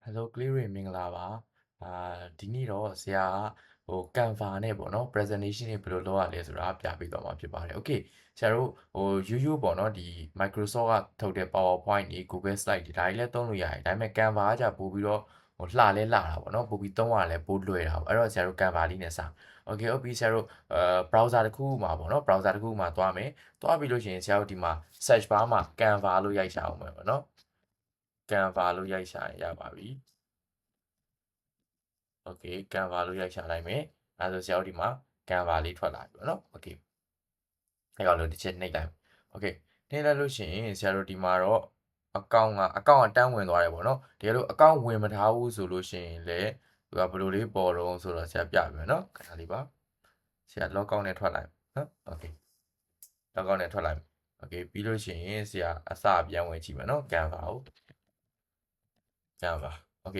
Hello ကလေးတွေမင်္ဂလာပါဒီနေ့တော့ဆရာကCanva နဲ့ပေါ့နော် presentation တွေဘယ်လိုလုပ်ရလဲဆိုတာပြပေးသွားမှာဖြစ်ပါတယ် Okay ဆရာတို့ရိုးရိုးပေါ့နော်ဒီ Microsoft ကထုတ်တဲ့ PowerPoint တွေ Google Slide တွေဒါတွေလည်းသုံးလို့ရတယ်ဒါပေမဲ့ Canva ကじゃပို့ပြီးတော့လှလဲလှတာပေါ့နော်ပို့ပြီးသုံးရလဲပို့လွယ်တာပေါ့အဲ့တော့ဆရာတို့ Canva လေးနဲ့စ Okay ဟုတ်ပြီဆရာတို့browser တစ်ခုမှာပေါ့နော် browser တစ်ခုမှာသွားမယ်သွားပြီးလို့ရှိရင်ဆရာတို့ဒီမှာ search bar မှာ Canva လို့ရိုက်ရှာအောင်မယ်ပေါ့နော် Canva လို့ရိုက်ရှာရင်ရပါပြီโอเค Canva လို့ရိုက်ရှာလိုက်မယ်အဲဒါဆိုဆရာတို့ဒီမှာ Canva လေးထွက်လာပြီပေါ့နော်โอเคအဲ့ကောင်လို့တစ်ချက်နှိပ်လိုက်โอเคနှိပ်လိုက်လို့ရှိရင်ဆရာတို့ဒီမှာတော့အကောင့်ကတန်းဝင်သွားတယ်ပေါ့နော်တကယ်လို့အကောင့်ဝင်မထားဘူးဆိုလို့ရှိရင်လည်းသူကဘယ်လိုလေးပေါ်တော့ဆိုတော့ဆရာပြပြီမယ်နော်ခဏလေးပါဆရာ log out နဲ့ထွက်လိုက်နော်โอเค log out နဲ့ထွက်လိုက်โอเคပြီးလို့ရှိရင်ဆရာအစပြန်ဝင်ကြည့်မယ်နော် Canva ကို Canva โอเค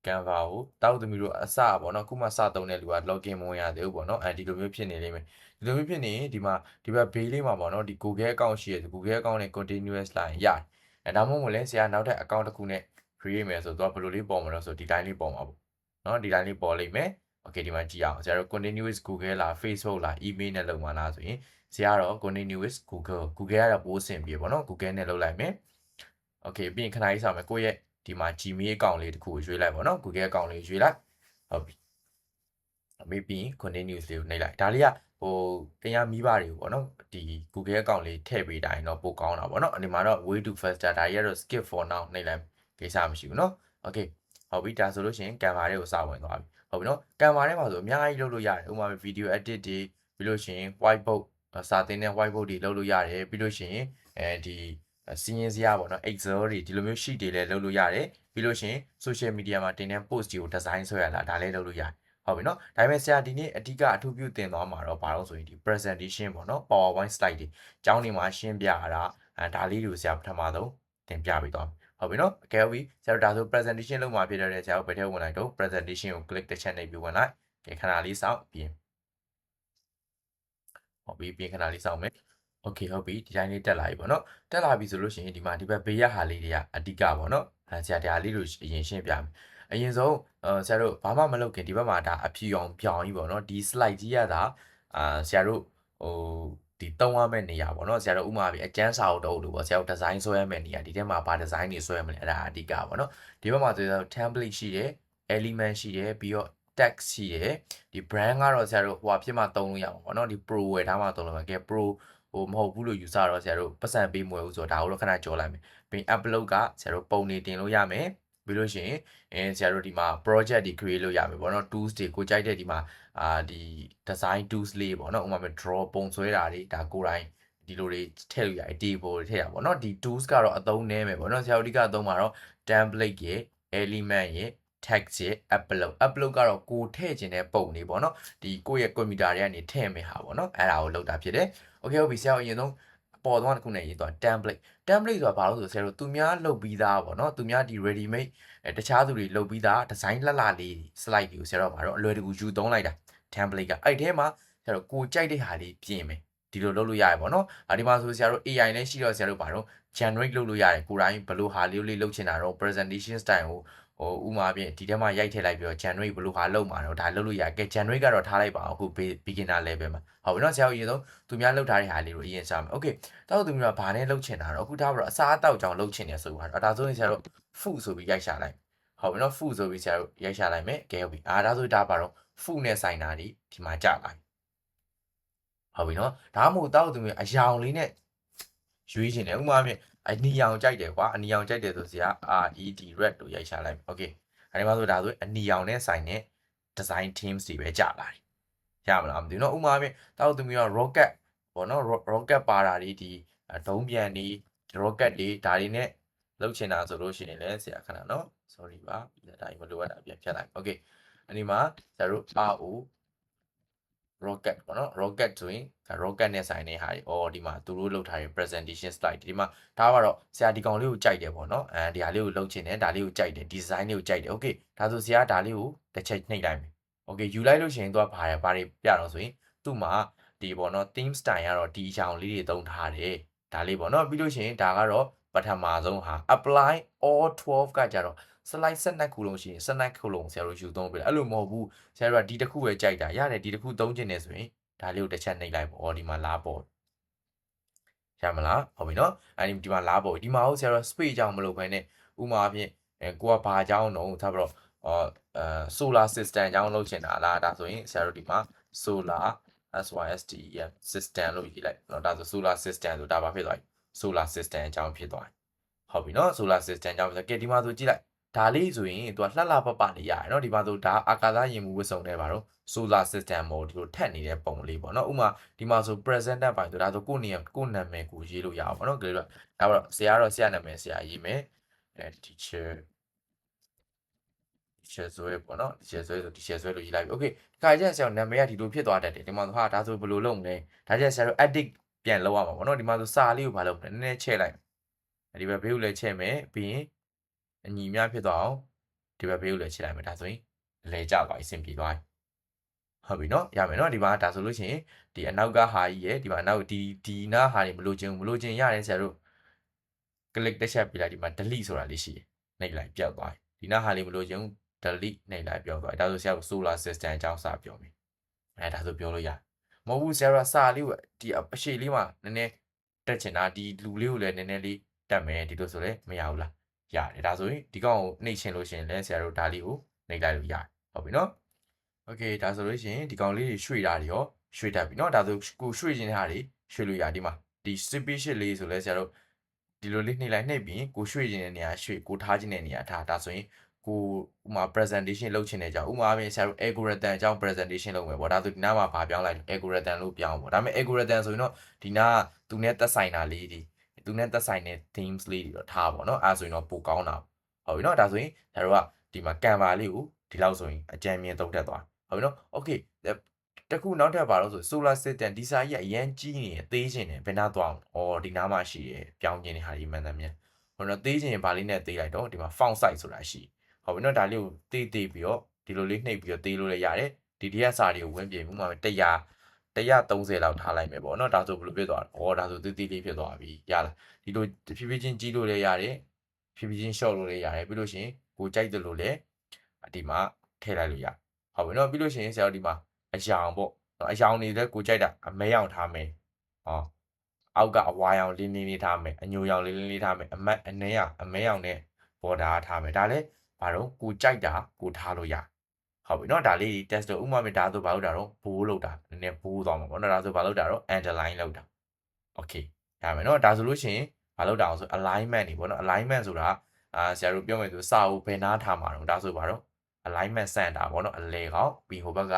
Canva ကိုတောက်သမီးတို့အစပေါ့နော်ခုမှစသုံးတဲ့လူက login မဝင်ရသေးဘူးပေါ့နော်ဒီလိုမျိုးဖြစ်နေလိမ့်မယ်ဒီလိုမျိုးဖြစ်နေရင်ဒီမှာဒီဘက် bay လေးမှာပေါ့နော်ဒီ Google account ရှိရယ် Google account နဲ့ continuous လာရင်ရတယ်ဒါမှမဟုတ်လည်းဆရာနောက်ထပ် account တစ်ခုနဲ့ create မယ်ဆိုတော့ဘယ်လိုလေးပေါ်မလဲဆိုဒီတိုင်းလေးပေါ်မှာပေါ့နော်ဒီတိုင်းလေးပေါ်လိမ့်မယ် okay ဒီမှာကြည့်အောင်ဆရာတို့ continuous Google လား Facebook လား email နဲ့လုပ်မှာလားဆိုရင်ဆရာကတော့ continuous Google ကတော့ပိုးစင်ပြေပေါ့နော် Google နဲ့လုပ်လိုက်မယ် okay ပြီးရင်ခဏလေးစောင့်မယ်ကိုယ့်ရဲ့ဒီမှာ Gmail account လေးတစ်ခုကိုရွေးလိုက်ပေါ့နော် Google account လေးရွေးလိုက်ဟုတ်ပြီပြီးရင် continuous လေးကိုနှိပ်လိုက်ဒါလေးကတရားမိဘတွေကိုပေါ့နော်ဒီ Google account လေးထည့်ပေးတိုင်းတော့ပိုကောင်းတာပေါ့နော်ဒီမှာတော့ way to faster ဒါကြီးကတော့ skip for now နှိပ်လိုက်ကိစ္စမရှိဘူးနော် okay ဟုတ်ပြီဒါဆိုလို့ရှိရင် Canva လေးကိုစဝင်သွားပြီဟုတ်ပြီနော် Canva ထဲမှာဆိုအများကြီးလုပ်လို့ရတယ်ဥပမာ video edit တွေပြီးလို့ရှိရင် whiteboard စာသင်တဲ့ whiteboard တွေလုပ်လို့ရတယ်ပြီးလို့ရှိရင်ဒီစီးရင်စရာပေါ့နော် Excel တွေဒီလိုမျိုး sheet တွေလည်းလုပ်လို့ရတယ်ပြီးလို့ရှိရင် social media မှာတင်တဲ့ post တွေကို design ဆွဲရလားဒါလည်းလုပ်လို့ရတယ်ဟုတ်ပြီနော်ဒါပေမဲ့ဆရာဒီနေ့အဓိကအထူးပြုတင်သွားမှာတော့ဘာလို့ဆိုရင်ဒီ presentation ပေါ့နော် PowerPoint slide တွေအကြောင်းတွေမှာရှင်းပြရတာဒါလေးတွေကိုဆရာပထမဆုံးတင်ပြပေးသွားမယ်ဟုတ်ပြီနော်ကဲဟုတ်ပြီဆရာတို့ဒါဆို presentation လုပ်မှာဖြစ်တဲ့ဆရာတို့ဘယ်ထဲဝင်လိုက်တော့ presentation ကို click တစ်ချက်နှိပ်ပြီးဝင်လိုက်ကဲခဏလေးစောင့်ပြီးဟုတ်ပြီပြင်ခဏလေးစောင့်မယ်โอเคဟုတ်ပြီဒီတိုင်းလေးတက်လာပြီပေါ့နော်တက်လာပြီဆိုလို့ရှိရင်ဒီမှာဒီဘက်ဘေးရဟာလေးတွေကအဓိကပေါ့နော်ဆရာဒါလေးတို့အရင်ရှင်းပြမယ်အရင်ဆုံးဆရာတို့ဘာမှမလုပ်ခင်ဒီဘက်မှာဒါအဖြူအောင်ပြောင်းကြီးပေါ့နော်ဒီ slide ကြီးရတာဆရာတို့ဒီသုံးရမယ့်နေရာပေါ့နော်ဆရာတို့ဥမာပြအကျန်းစာအုပ်တော့လို့ပေါ့ဆရာတို့ design ဆွဲရမယ့်နေရာဒီထဲမှာဘာ design တွေဆွဲရမလဲအဲ့ဒါအဓိကပေါ့နော်ဒီဘက်မှာဆိုတော့ template ရှိတယ် element ရှိတယ်ပြီးတော့ text ရှိတယ်ဒီ brand ကတော့ဆရာတို့ဟိုဟာဖြစ်မှသုံးလို့ရမှာပေါ့နော်ဒီ pro ဝယ်ထားမှသုံးလို့မှာကဲ pro မဟုတ်ဘူးလို့ယူဆတော့ဆရာတို့ပတ်စံပေးမွယ်ဘူးဆိုတော့ဒါကိုတော့ခဏကြော်လိုက်မယ်ပြီး upload ကဆရာတို့ပုံနေတင်လို့ရမယ်ပြီးလို့ရှိရင်ဆရာတို့ဒီမှာ project တွေ create လုပ်ရမယ်ပေါ့နော် tools တွေကိုကြိုက်တဲ့ဒီမှာဒီ design tools လေးပေါ့နော်ဥပမာ draw ပုံဆွဲတာတွေဒါကိုယ်တိုင်ဒီလိုတွေထည့်လို့ရတယ် table တွေထည့်ရပါပေါ့နော်ဒီ tools ကတော့အသုံးနည်းမယ်ပေါ့နော်ဆရာတို့အဓိကအသုံးမှာတော့ template ရဲ့ element ရဲ့ text ရဲ့ upload ကတော့ကိုထည့်ခြင်းတဲ့ပုံတွေပေါ့နော်ဒီကိုယ့်ရဲ့ computer တွေကနေထည့်မယ်ဟာပေါ့နော်အဲ့ဒါကိုလုပ်တာဖြစ်တယ် okay ဟုတ်ပြီဆရာအရင်ဆုံးပေါ်သွားတစ်ခုနဲ့ရေးသွား template ဆိုတာဘာလို့ဆိုဆရာတို့သူများလုပ်ပြီးသားပေါ့နော်သူများဒီ ready made တခြားသူတွေလုပ်ပြီးသား design လှလှလေး slide တွေကိုဆရာတို့ဘာတော့အလွယ်တကူယူသုံးလိုက်တာ template ကအဲ့ထဲမှာဆရာတို့ကိုကြိုက်တဲ့ဟာလေးပြင်မယ်ဒီလိုလုပ်လို့ရတယ်ပေါ့နော်ဒီမှာဆိုဆရာတို့ AI နဲ့ရှိတော့ဆရာတို့ဘာတော့ generate လုပ်လို့ရတယ်ကိုယ်တိုင်ဘယ်လိုဟာလေးလုပ်ချင်တာတော့ presentation style ကိုဥမာဖြင့်ဒီထဲမှာရိုက်ထည့်လိုက်ပြီးတော့ generate ဘယ်လိုဟာလုပ်မှာတော့ဒါလုပ်လို့ရကဲ generate ကတော့ထားလိုက်ပါအောင်အခု beginner level မှာဟုတ်ပြီနော်ဆရာတို့အရင်ဆုံးသူများလုပ်ထားတဲ့ဟာလေးကိုအရင်စမယ် okay တောက်သူမျိုးကဘာနဲ့လုပ်ချင်တာတော့အခုထားပါတော့အစားအသောက်ကြောင်လုပ်ချင်တယ်ဆိုပါတော့ဒါဆိုရင်ဆရာတို့ food ဆိုပြီးရိုက်ရှာလိုက်ဟုတ်ပြီနော် food ဆိုပြီးဆရာတို့ရိုက်ရှာလိုက်မယ်ကဲဟုတ်ပြီဒါဆိုဒါပါတော့ food နဲ့ဆိုင်တာဒီမှာကြာလာဟုတ်ပြီနော်ဒါမှမဟုတ်တောက်သူမျိုးအယောင်လေးနဲ့ရွေးချင်တယ်ဥပမာဖြင့်အနီရောင်ကြိုက်တယ်ကွာအနီရောင်ကြိုက်တယ်ဆိုစရာ red လို့ရိုက်ရှာလိုက် okay အဲဒီမှာဆိုဒါဆိုအနီရောင်နဲ့ဆိုင်တဲ့ design themes တွေပဲကြာလာတယ်ရမလားမသိဘူးเนาะဥပမာဖြင့်တောက်သူမျိုးက rocket ပေါ့နော် rocket ပါတာတွေဒီဒုံးပြန်တွေ rocket တွေဒါတွေနဲ့လုပ်ချင်တာဆိုလို့ရှိရင်လည်းဆရာခဏเนาะ sorry ပါဒါကြီးမလိုအပ်တာပြန်ဖြတ်လိုက် okay အဲ့ဒီမှာဆရာတို့ RO rocket ပေါ့နော် rocket ဆိုရင် rocket နဲ့ဆိုင်တဲ့ဟာတွေဒီမှာသူတို့လုပ်ထားတဲ့ presentation slide ဒီမှာဒါကတော့ဆရာဒီကောင်လေးကိုကြိုက်တယ်ပေါ့နော်ဒီဟာလေးကိုလုပ်ချင်တယ်ဒါလေးကိုကြိုက်တယ် design လေးကိုကြိုက်တယ် okay ဒါဆိုဆရာဒါလေးကိုတစ်ချက်နှိပ်လိုက်မယ် okay ယူလိုက်လို့ရှိရင်သူကဘာတွေပြတော့ဆိုရင်သူ့မှာဒီပေါ့နော် theme style ကတော့ဒီအကြောင်လေးတွေသုံးထားတယ်ဒါလေးပေါ့နော်ပြီးလို့ရှိရင်ဒါကတော့ ပထမဆုံးဟာ apply all 12ကကြတော့ slide 12ခုလုံးရှိရင်12ခုလုံးဆရာတို့ယူသုံးပြတယ်အဲ့လိုမဟုတ်ဘူးဆရာတို့ကဒီတစ်ခုပဲကြိုက်တာရတယ်ဒီတစ်ခုသုံးချင်နေဆိုရင်ဒါလေးကိုတစ်ချက်နှိပ်လိုက်ပေါ့ဒီမှာလားပေါ့ရမလားဟုတ်ပြီနော်အဲ့ဒီမှာလားပေါ့ဒီမှာဟုတ်ဆရာတို့ space ကြောင့်မလုပ်ဘဲနဲ့ဥမာအဖြစ်ကိုကဘာအကြောင်းတော့ထားပြီးတော့solar system အကြောင်းလုပ်ချင်တာလားဒါဆိုရင်ဆရာတို့ဒီမှာ solar SYSTEM system လို့ရေးလိုက်เนาะဒါဆို solar system ဆိုဒါဘာဖြစ်သွားပြီ solar system အကြောင်းဖြစ်သွားပြီဟုတ်ပြီเนาะ solar system အကြောင်းဆိုကဲဒီမှာဆိုကြည့်လိုက်ဒါလေးဆိုရင်သူကလှလှပပနေရတယ်เนาะဒီမှာဆိုဒါအာကာသယာဉ်မှုဝတ်စုံနေပါတော့ solar system မို့ဒီလိုထက်နေတဲ့ပုံလေးပေါ့เนาะဥမာဒီမှာဆို present tense ပိုင်းဆိုဒါဆိုကိုယ့်နာမည်ကိုရေးလို့ရအောင်ပေါ့เนาะကြည့်လို့ဒါတော့ဆရာနာမည်ဆရာရေးမယ်teacher ဆွဲပေါ့နော်ဒီချက်ဆွဲဆိုဒီချက်ဆွဲလို့ရေးလိုက်ပြီโอเคဒီခါကျဆရာနာမည်ကဒီလိုဖြစ်သွားတတ်တယ်ဒီမှာဟာဒါဆိုဘယ်လိုလုပ်မလဲဒါကျဆရာတို့ edit ပြန်လုပ်ရမှာပေါ့နော်ဒီမှာဆိုစာလေးကိုဘာလုပ်မလဲနည်းနည်းချဲ့လိုက်ဒီဘက်ဘေးကိုလည်းချဲ့မယ်ပြီးရင်အညီများဖြစ်သွားအောင်ဒီဘက်ဘေးကိုလည်းချဲ့လိုက်မယ်ဒါဆိုရင်လဲကျသွားပြီအဆင်ပြေသွားပြီဟုတ်ပြီနော်ရမယ်နော်ဒီမှာဒါဆိုလို့ရှိရင်ဒီအနောက်ကဟာကြီးရဲ့ဒီမှာအနောက်ဒီနားဟာတွေမလို့ခြင်းရတယ်ဆရာတို့ click တစ်ချက်ပြလိုက်ဒီမှာ delete ဆိုတာလေးရှိတယ်နှိပ်လိုက်ပြောက်သွားပြီဒီနားဟာလေးမလို့ခြင်း delete နှိပ်လိုက်ပြောသွားဒါဆိုဆရာတို့ solar system အကြောင်းစပြောပြီဒါဆိုပြောလို့ရမဟုတ်ဘူးဆရာစာလေးကိုဒီအရှိလေးမှာနည်းနည်းတက်ချင်တာဒီလူလေးကိုလည်းနည်းနည်းလေးတက်မယ်ဒီလိုဆိုလည်းမရဘူးလားရတယ်ဒါဆိုရင်ဒီကောင်ကိုနှိပ်ချင်လို့ရှိရင်လည်းဆရာတို့ဒါလေးကိုနှိပ်လိုက်လို့ရတယ်ဟုတ်ပြီနော်โอเคဒါဆိုလို့ရှိရင်ဒီကောင်လေးတွေရွှေ့တာတွေရောရွှေ့တတ်ပြီเนาะဒါဆိုကိုရွှေ့ခြင်းတဲ့ဟာတွေရွှေ့လို့ရဒီမှာဒီ species လေးဆိုလဲဆရာတို့ဒီလိုလေးနှိပ်လိုက်နှိပ်ပြီးကိုရွှေ့ခြင်းတဲ့နေရာရွှေ့ကိုထားခြင်းတဲ့နေရာထားဒါဆိုရင်ကိုဥမာ presentation လုပ်ချင်တဲ့ကြောင့်ဥမာအပြင်ဆရာတို့ algorithm အကြောင်း presentation လုပ်မယ်ပေါ့ဒါဆိုဒီနားမှာဗာပြောင်းလိုက် algorithm လို့ပြောင်းပေါ့ဒါပေမဲ့ algorithm ဆိုရင်တော့ဒီနားသူနဲ့သက်ဆိုင်တာလေးဒီသူနဲ့သက်ဆိုင်တဲ့ themes လေးတွေတော့ထားပါတော့အဲဆိုရင်တော့ပိုကောင်းတာဟုတ်ပြီเนาะဒါဆိုရင်ဆရာတို့ကဒီမှာ canva လေးကိုဒီလောက်ဆိုရင်အကြံမြင်သုံးထက်သွားဟုတ်ပြီနော် okay တခုနောက်ထပ်ပါတော့ဆို solar system ဒီစာကြီးကအရန်ကြီးနေတယ်သေးခြင်းတယ်ဘယ်နှသွားအောင်ဒီနားမှာရှိရပြောင်းခြင်းတွေဟာဒီမှန်တယ်မြန်ဟိုတော့သေးခြင်းဘာလေးနဲ့သေးလိုက်တော့ဒီမှာ font size ဆိုတာရှိဟုတ်ပြီနော်ဒါလေးကိုသေးပြီးတော့ဒီလိုလေးနှိပ်ပြီးတော့သေးလို့လည်းရတယ်ဒီရက်စာတွေကိုဝင်ပြင်မှုမှာ130လောက်ထားလိုက်မယ်ပေါ့နော်ဒါဆိုဘယ်လိုဖြစ်သွားလဲဒါဆိုသေးလေးဖြစ်သွားပြီရလားဒီလိုဖြည်းဖြည်းချင်းကြီးလို့လည်းရတယ်ဖြည်းဖြည်းချင်း short လို့လည်းရတယ်ပြီးလို့ရှိရင်ကိုကြိုက်တယ်လို့လည်းဒီမှာထည့်လိုက်လို့ရဟုတ်ပြီနော်ပြီးလို့ရှိရင်ဆရာတို့ဒီမှာအယောင်ပေါ့အယောင်တွေလည်းကိုကြိုက်တာအမဲရောင်ထားမယ်အောက်ကအဝါရောင်လင်းလေးထားမယ်အညိုရောင်လေးထားမယ်အမဲရောင်နဲ့ဘော်ဒါထားမယ်ဒါလည်းဘာလို့ကိုကြိုက်တာကိုထားလို့ရဟုတ်ပြီနော်ဒါလေး test တော့ဥမာမဲ့ဒါဆိုဘာလို့တာတော့ဘိုးလောက်တာနည်းနည်းဘိုးသွားမှာပေါ့နော်ဒါဆိုဘာလို့တာတော့ underline လောက်တာ okay ရမယ်နော်ဒါဆိုလို့ရှိရင်ဘာလို့တာအောင်ဆို alignment နေပေါ့နော် alignment ဆိုတာဆရာတို့ပြောမယ်ဆိုစာအုပ်ဘယ်နားထားမှာတော့ဒါဆိုဘာတော့ alignment center ပေါ့နော်အလဲကောက်ပြီးဟိုဘက်က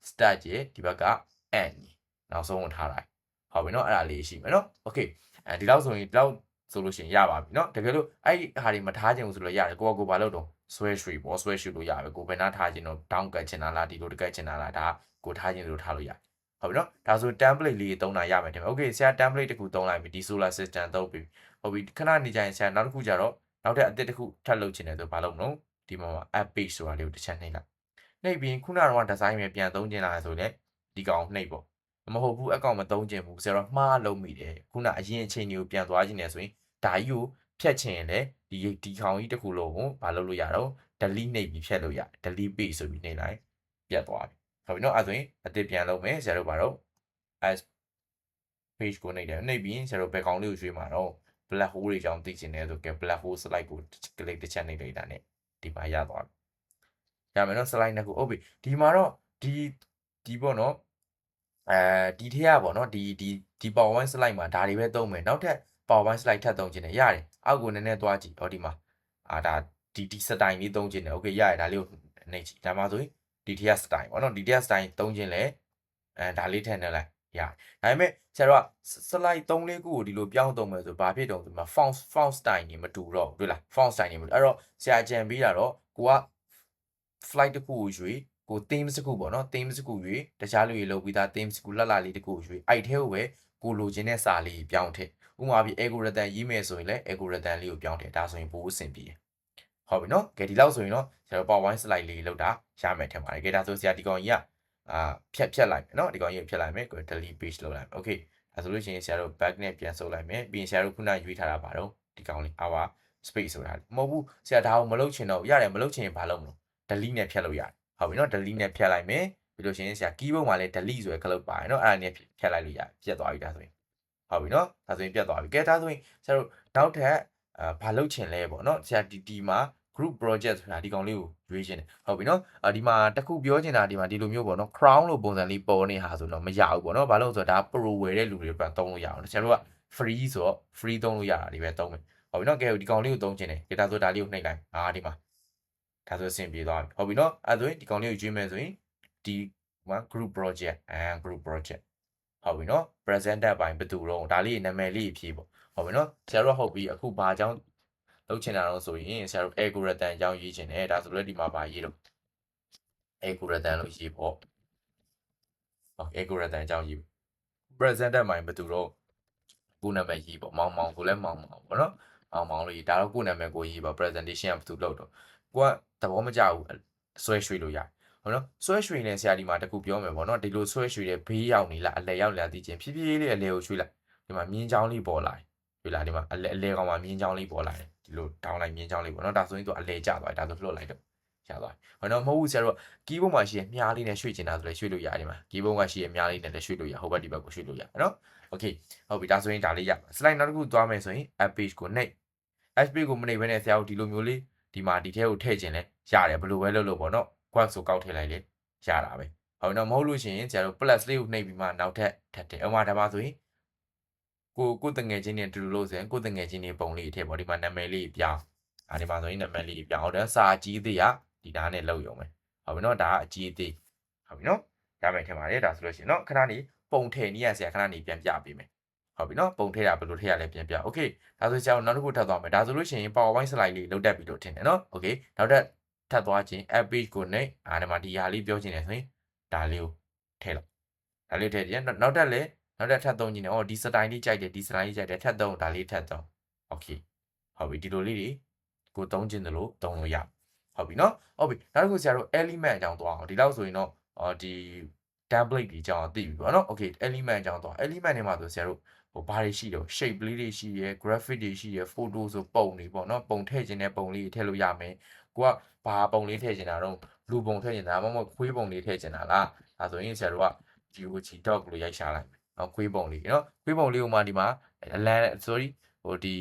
start ကြီးဒီဘက်က end နောက်ဆုံးထားလိုက်ဟုတ်ပြီနော်အဲ့ဒါလေးရှိမယ်နော် okay ဒီလောက်ဆိုရင်ဒီလောက်ဆိုလို့ရှိရင်ရပါပြီနော်တကယ်လို့အဲ့ဒီဟာတွေမထားခြင်းဘူးဆိုလို့ရတယ်ကိုဘာလုပ်တော့ဆွဲရွှေပေါ့ဆွဲရွှေလို့ရပဲကိုဘယ်နာထားခြင်းတော့ down ကတ်ချင်တာလားဒီလိုတကတ်ချင်တာလားဒါကိုထားခြင်းလို့ထားလို့ရဟုတ်ပြီနော်ဒါဆို template လေးသုံးတာရမယ်တင်မယ် okay ဆရာ template တစ်ခုသုံးလိုက်ပြီဒီ solar system သုံးပြီဟုတ်ပြီခဏနေကြရင်ဆရာနောက်တစ်ခုကြတော့နောက်ထပ်အသစ်တစ်ခုထပ်လုပ်ချင်တယ်ဆိုဘာလုပ်မလို့ဒီမှာ app page ဆိုတာလေးကိုတစ်ချက်နှိပ်လိုက်နှိပ်ပြီးခုနကတော့ design ပဲပြန်သုံးချင်လာဆိုရင်ဒီကောင်နှိပ်ပေါ့မဟုတ်ဘူးအကောင့်မသုံးချင်ဘူးဆရာတော့မှားလုံးမိတယ်ခုနအရင်အချိန်တွေကိုပြန်သွားချင်တယ်ဆိုရင်ဒါကြီးကိုဖြတ်ချင်ရင်လည်းဒီခေါင်ကြီးတစ်ခုလုံးကိုဘာလုပ်လို့ရတော့ delete နှိပ်ပြီးဖြတ်လို့ရ delete page ဆိုပြီးနှိပ်လိုက်ပြတ်သွားပြီဟုတ်ပြီနော်အဲဆိုရင်အသစ်ပြန်လုပ်မယ်ဆရာတို့ဘာတော့ as page ကိုနှိပ်တယ်နှိပ်ပြီးဆရာတို့ဘယ်ကောင်လေးကိုရွှေ့မှာတော့ black hole တွေကြောင့်သိချင်တယ်ဆိုကဲ black hole slide ကို click တစ်ချက်နှိပ်လိုက်တာ ਨੇ ဒီမှာရသွားပြီရမယ်နော် slide နှစ်ခုဟုတ်ပြီဒီမှာတော့ဒီပေါ့နော်ဒီထက်ကပေါ့နော်ဒီ PowerPoint slide မှာဒါတွေပဲသုံးမယ်နောက်ထပ် PowerPoint slide ထပ်သုံးခြင်းနဲ့ရတယ်အောက်ကိုနည်းနည်းသွားကြည့်ဒီမှာဒါဒီစတိုင်လေးသုံးခြင်းနဲ့ okay ရတယ်ဒါလေးကိုနှိပ်ကြည့်ဒါမှဆိုရင်ဒီထက်စတိုင်ပေါ့နော်ဒီထက်စတိုင်သုံးခြင်းလဲဒါလေးထည့်နေလိုက်ရတယ်ဒါပေမဲ့ဆရာတို့က slide 3-4ခုကိုဒီလိုပြောင်းသုံးမယ်ဆိုဘာဖြစ်တုံးဒီမှာ font style တွေမတူတော့ဘူးတွေ့လား font style တွေမတူအဲ့တော့ဆရာကြံပေးတာတော့ကိုက flight တစ်ခုကိုရွေးကို theme တစ်ခုပေါ့နော် theme တစ်ခုရွေးတခြားလူတွေလုပ်ပြီးသား theme တစ်ခုလှလှလေးတစ်ခုရွေးအဲ့ထဲကိုပဲကိုလိုချင်တဲ့စာလေးပြောင်းထည့်ဥပမာပြီး algorithm ရေးမယ်ဆိုရင်လည်း algorithm လေးကိုပြောင်းထည့်ဒါဆိုရင်ပိုအဆင်ပြေတယ်ဟုတ်ပြီနော်ကဲဒီလောက်ဆိုရင်တော့ဆရာတို့ PowerPoint slide လေးလောက်တာရမယ်ထင်ပါတယ်ကဲဒါဆိုဆရာဒီကောင်ကြီးကဖြတ်လိုက်မယ်နော်ဒီကောင်ကြီးဖြတ်လိုက်မယ်ကို delete page လုပ်လိုက်မယ် okay ဒါဆိုလို့ရှိရင်ဆရာတို့ back နဲ့ပြန်ဆုပ်လိုက်မယ်ပြီးရင်ဆရာတို့ခုနရွေးထားတာပါတော့ ဒီကောင်လေး our space ဆိုတာမဟုတ်ဘူးဆရာဒါကိုမလုပ်ချင်တော့ရတယ်မလုပ်ချင်ရင်ဘာလုပ်မလို့ delete နဲ့ဖြတ်လို့ရတယ်ဟုတ်ပြီနော် delete နဲ့ဖြတ်လိုက်မယ်ပြီးလို့ရှိရင်ဆရာ keyboard မှာလည်း delete ဆိုရယ် cloud ပါတယ်နော်အဲ့ဒါနဲ့ဖြတ်လိုက်လို့ရတယ်ပြတ်သွားပြီဒါဆိုရင်ဟုတ်ပြီနော်ဒါဆိုရင်ပြတ်သွားပြီကဲဒါဆိုရင်ဆရာတို့နောက်ထပ်ဘာလုပ်ချင်လဲပေါ့နော်ဆရာဒီမှာ group project ဆိုတာဒီကောင်လေးကိုရွေးချင်တယ်ဟုတ်ပြီနော်ဒီမှာတခုပြောချင်တာဒီမှာဒီလိုမျိုးပေါ့နော် crown လို့ပုံစံလေးပေါ်နေဟာဆိုတော့မရဘူးပေါ့နော်ဘာလို့ဆိုတော့ဒါ pro ဝယ်တဲ့လူတွေပြန်သုံးလို့ရအောင်ဆရာတို့က free ဆိုတော့ free သုံးလို့ရတာဒီပဲသုံးမယ်ဟုတ်ပြီနော်ကဲဒီကောင်လေးကိုသုံးချင်တယ်ကဲဒါဆိုဒါလေးကိုနှိပ်လိုက်ဒီမှာဒါဆိုအဆင်ပြေသွားပြီဟုတ်ပြီနော်အဲ့ဆိုရင်ဒီကောင်လေးကိုရွေးမယ်ဆိုရင်ဒီ group project group project ဟုတ်ပြီနော် presenter ပိုင်းဘယ်သူတော့ဒါလေးနာမည်လေးဖြည့်ပေါ့ဟုတ်ပြီနော်ဆရာတို့ဟုတ်ပြီအခုဘာအကြောင်းလုပ်ချင်တာတော့ဆိုရင်ဆရာတို့ algorithm အကြောင်းရေးချင်တယ်ဒါဆိုလည်းဒီမှာပါရေးတော့ algorithm လို့ရေးပေါ့ဟုတ် algorithm အကြောင်းရေး presenter ပိုင်းဘယ်သူတော့ကိုနာမည်ရေးပေါ့မောင်ကိုလည်းမောင်ပေါ့နော်မောင်လို့ရေးဒါတော့ကိုနာမည်ကိုရေးပေါ့ presentation ကဘယ်သူလုပ်တော့ကိုကသဘောမကျဘူးဆွဲရွှေ့လို့ရတယ်ဟုတ်နော်ဆွဲရွှေ့နေဆရာဒီမှာတခုပြောမယ်ပေါ့နော်ဒီလိုဆွဲရွှေ့တဲ့ဘေးရောက်နေလားအလဲရောက်လာသိချင်းဖြည်းဖြည်းလေးအလဲကိုရွှေ့လိုက်ဒီမှာမြင်းချောင်းလေးပေါ်လာတယ်တွေ့လားဒီမှာအလဲကောင်မှာမြင်းချောင်းလေးပေါ်လာတယ်ဒီလိုတောင်းလိုက်မြင်းချောင်းလေးပေါ့နော်ဒါဆိုရင်သူအလဲကျသွားတယ်ဒါဆိုလွှတ်လိုက်တော့ရသွားဟုတ်နော်မဟုတ်ဘူးဆရာတို့ keyboard မှာရှိရမြားလေးနဲ့ရွှေ့ချင်တာဆိုလည်းရွှေ့လို့ရတယ်ဒီမှာ keyboard ကရှိရမြားလေးနဲ့လည်းရွှေ့လို့ရဟိုဘက်ဒီဘက်ကိုရွှေ့လို့ရနော် okay ဟုတ်ပြီဒါဆိုရင်ဒါလေးရ slide နောက်တစ်ခုသွားမယ်ဆိုရင် app page ကိုနှိပ် app page ကိုမနှိပ်ဘဲနဲ့ဆရာတို့ဒီလိုမျိုးလေးဒီမှာဒီထဲကိုထည့်ခြင်းလဲရတယ်ဘယ်လိုပဲလုပ်လို့ပေါ့နော် quack ဆိုကောက်ထည့်လိုက်လေရတာပဲဟုတ်နော်မဟုတ်လို့ရှိရင်ဆရာတို့ plus လေးကိုနှိပ်ပြီးမှနောက်ထပ်ထပ်တယ်ဥပမာဒါမှဆိုရင်ကိုတငယ်ချင်းနဲ့တူတူလို့ဆိုရင်ကိုတငယ်ချင်းတွေပုံလေးထည့်ပေါ့ဒီမှာနာမည်လေးပြောင်းဒီမှာဆိုရင်နာမည်လေးပြောင်းဟုတ်တယ်စာအကြီးသေးရဒီသားနဲ့လုပ်ရုံပဲဟုတ်ပြီနော်ဒါကအကြီးသေးဟုတ်ပြီနော်ရမယ်ထင်ပါတယ်ဒါဆိုလို့ရှိရင်နော်ခဏနေပုံထည့်နည်းရဆရာခဏနေပြန်ပြပေးမယ်ဟုတ်ပြီနော်ပုံထည့်တာဘယ်လိုထည့်ရလဲပြန်ပြโอเคဒါဆိုဆရာတို့နောက်တစ်ခုထပ်သွားမယ်ဒါဆိုလို့ရှိရင် PowerPoint slide လေးလုတ်တက်ပြီးတော့ထင်တယ်နော်โอเคနောက်ထပ်သွားခြင်း app page ကိုနှိပ်ဒီမှာဒီဟာလေးပြောချင်တယ်ဆိုရင်ဒါလေးကိုထည့်လိုက်ဒါလေးထည့်ခြင်းနောက်ထပ်ထပ်သုံးခြင်းနဲ့ဒီ style လေးကြိုက်တယ်ဒီ style လေးကြိုက်တယ်ထပ်သုံးဒါလေးထပ်သုံးโอเคဟုတ်ပြီဒီလိုလေးတွေကိုသုံးခြင်းတယ်လို့သုံးလို့ရဟုတ်ပြီနော်ဟုတ်ပြီနောက်တစ်ခုဆရာတို့ element အကြောင်းသွားအောင်ဒီလောက်ဆိုရင်တော့ဒီ template တွေအကြောင်းသိပြီပေါ့နော် okay element အကြောင်းသွား element ထဲမှာဆိုဆရာတို့ဘာတွေရှိတော့ shape လေးတွေရှိရယ် graphic တွေရှိရယ် photo ဆိုပုံတွေပေါ့နော်ပုံထည့်ခြင်းတဲ့ပုံလေးထည့်လို့ရမယ်ကိုကဘာပုံလေးထည့်ခြင်းတာတော့လူပုံထည့်ခြင်းတာမဟုတ်ခွေးပုံလေးထည့်ခြင်းတာလားဒါဆိုရင်ဆရာတို့က GOG doc လို့ရိုက်ရှာလိုက်နော်ခွေးပုံလေးနော်ခွေးပုံလေးကိုမှဒီမှာ sorry ဒီ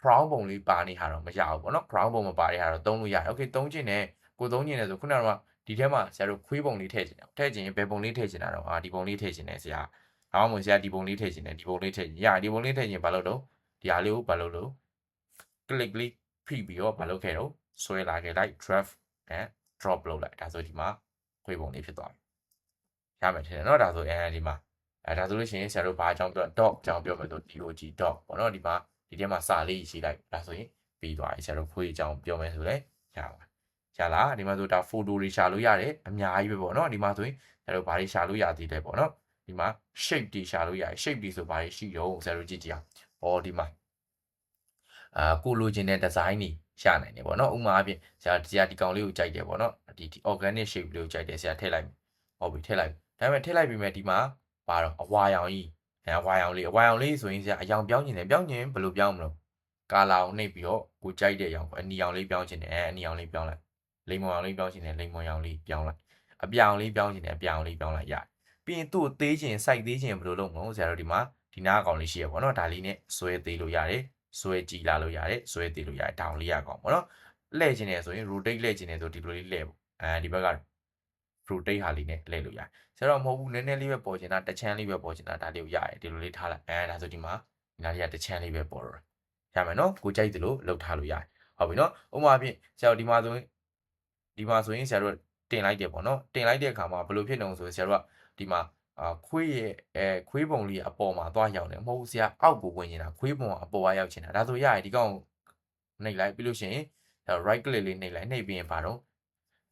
crown ပုံလေးပါနေဟာတော့မရဘူးပေါ့နော် crown ပုံမပါတဲ့ဟာတော့သုံးလို့ရတယ် okay သုံးခြင်းနဲ့ကိုသုံးခြင်းနဲ့ဆိုခုနကတော့ဒီထဲမှာဆရာတို့ခွေးပုံလေးထည့်ခြင်းတယ်ထည့်ခြင်းဘယ်ပုံလေးထည့်ခြင်းတာတော့ဒီပုံလေးထည့်ခြင်းတယ်ဆရာအားမဆရာဒီပုံလေးထည့်ခြင်းတယ်ဒီပုံလေးထည့်ခြင်းဒီပုံလေးထည့်ခြင်းဘာလို့တော့ဒီဟာလေးကိုဘာလို့လို့ click လေးဖိပြီးတော့ဘာလုပ်ခဲ့တော့ဆွဲလာခဲ့လိုက် drag and drop လုပ်လိုက်ဒါဆိုဒီမှာခွေးပုံလေးဖြစ်သွားပြီရမယ်ထင်တယ်เนาะဒါဆိုဒီမှာဒါဆိုလို့ရှိရင်ဆရာတို့ဘာအကြောင်းပြော dog အကြောင်းပြောမယ်ဆို dog dog ပေါ့เนาะဒီမှာဒီထဲမှာစာလေးရေးလိုက်ဒါဆိုရင်ပြီးသွားပြီဆရာတို့ခွေးအကြောင်းပြောမယ်ဆိုလဲရပါရလားဒီမှာဆိုဒါ photo တွေရှာလို့ရတယ်အများကြီးပဲပေါ့เนาะဒီမှာဆိုရင်ဆရာတို့ဘာတွေရှာလို့ရသေးတယ်ပေါ့เนาะဒီမှာ shape တွေရှာလို့ရတယ် shape တွေဆိုဘာတွေရှိတော့ဆရာတို့ကြည့်ကြည့်အောင်ဒီမှာကိုလိုချင်တဲ့ design တွေရှာနိုင်တယ်ပေါ့เนาะဥပမာအပြင်ဆရာဒီကောင်လေးကိုကြိုက်တယ်ပေါ့เนาะဒီ organic shape လေးကိုကြိုက်တယ်ဆရာထည့်လိုက်ဟုတ်ပြီထည့်လိုက်ဒါပေမဲ့ထည့်လိုက်ပြီးမဲ့ဒီမှာပါတော့အဝါရောင်ကြီးအဝါရောင်လေးဆိုရင်ဆရာအရောင်ပြောင်းခြင်းတယ်ပြောင်းခြင်းဘယ်လိုပြောင်းမလို့ကာလာကိုနှိပ်ပြီးတော့ကိုကြိုက်တဲ့အရောင်အနီရောင်လေးပြောင်းခြင်းတယ်အနီရောင်လေးပြောင်းလိုက်လိမ္မော်ရောင်လေးပြောင်းခြင်းတယ်လိမ္မော်ရောင်လေးပြောင်းလိုက်အပြောင်လေးပြောင်းခြင်းတယ်အပြောင်လေးပြောင်းလိုက်ရပြီးရင်သူ့ကိုသေးခြင်းစိုက်သေးခြင်းဘယ်လိုလုပ်မလို့ဆရာတို့ဒီမှာဒီနားအကောင်လေးရှိရပေါ့နော်ဒါလေးနဲ့ဆွဲသေးလို့ရတယ်ဆွဲကြည့်လာလို့ရတယ်ဆွဲသေးလို့ရတယ်ဒေါင်လေးရကောင်ပေါ့နော်လှည့်ခြင်းတယ်ဆိုရင် rotate လှည့်ခြင်းတယ်ဆိုဒီလိုလေးလှည့်ပေါ့ဒီဘက်က rotate ဟာလေးနဲ့လှည့်လို့ရတယ်ဆရာတော့မဟုတ်ဘူးနည်းနည်းလေးပဲပေါ်ချင်တာတစ်ချမ်းလေးပဲပေါ်ချင်တာဒါလေးကိုရတယ်ဒီလိုလေးထားလိုက်ဒါဆိုဒီမှာဒီနားလေးကတစ်ချမ်းလေးပဲပေါ်တော့ရမယ်နော်ကိုကြိုက်သလိုလှုပ်ထားလို့ရတယ်ဟုတ်ပြီနော်ဥပမာဖြင့်ဆရာတို့ဒီမှာဆိုရင်ဆရာတို့တင်လိုက်တယ်ပေါ့နော်တင်လိုက်တဲ့အခါမှာဘယ်လိုဖြစ်နေအောင်ဆိုဆရာတို့ကဒီမှာခွေးရဲ့ခွေးပုံလေးအပေါ်မှာသွားရောက်နေမဟုတ်ဘူးဆရာအောက်ကိုဝင်နေတာခွေးပုံကအပေါ်ကရောက်ချင်တာဒါဆိုရရင်ဒီကောင်နှိပ်လိုက်ပြီးလို့ရှိရင် right click လေးနှိပ်လိုက်နှိပ်ပြီးရင်ဘာတော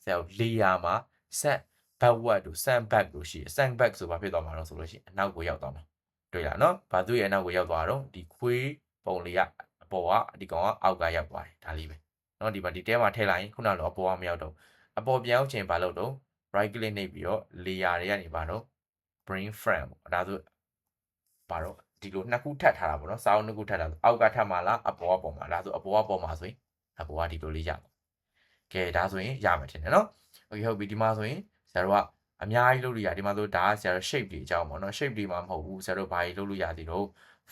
့ဆရာတို့ layer မှာ set backward တို့ send back တို့ရှိတယ် send back ဆိုဘာဖြစ်သွားမှာတော့ဆိုလို့ရှိရင်အနောက်ကိုရောက်သွားမှာတွေ့လားနော်ဘာသူ့ရဲ့အနောက်ကိုရောက်သွားတော့ဒီခွေးပုံလေးကအပေါ်ကဒီကောင်ကအောက်ကရောက်သွားတယ်ဒါလေးပဲနော်ဒီမှာဒီတဲမှာထည့်လိုက်ရင်ခုနလိုအပေါ်ကမရောက်တော့အပေါ်ပြန်ရောက်ချင်ဘာလို့တော့ right click နှိပ်ပြီးတော့ layer တွေကနေဘာတော့ bring frame ပေါ့ဒါဆိုဘာတော့ ဒီလိုနှစ်ခုထပ်ထားတာပေါ့နော်စာအုပ်နှစ်ခုထပ်ထားအောက်ကထပ်မှာလားအပေါ်ကပေါ်မှာလားဆိုအပေါ်ကပေါ်မှာဆိုရင်အပေါ်ကဒီလိုလေးရပါကဲဒါဆိုရင်ရမှာထင်တယ်နော်โอเคဟုတ်ပြီဒီမှာဆိုရင်ဆရာတို့ကအများကြီးလုပ်လို့ရဒီမှာဆိုဒါကဆရာတို့ shape တွေအကြောင်းပေါ့နော် shape တွေမှာမဟုတ်ဘူးဆရာတို့ဘာကြီးလုပ်လို့ရသေးတော့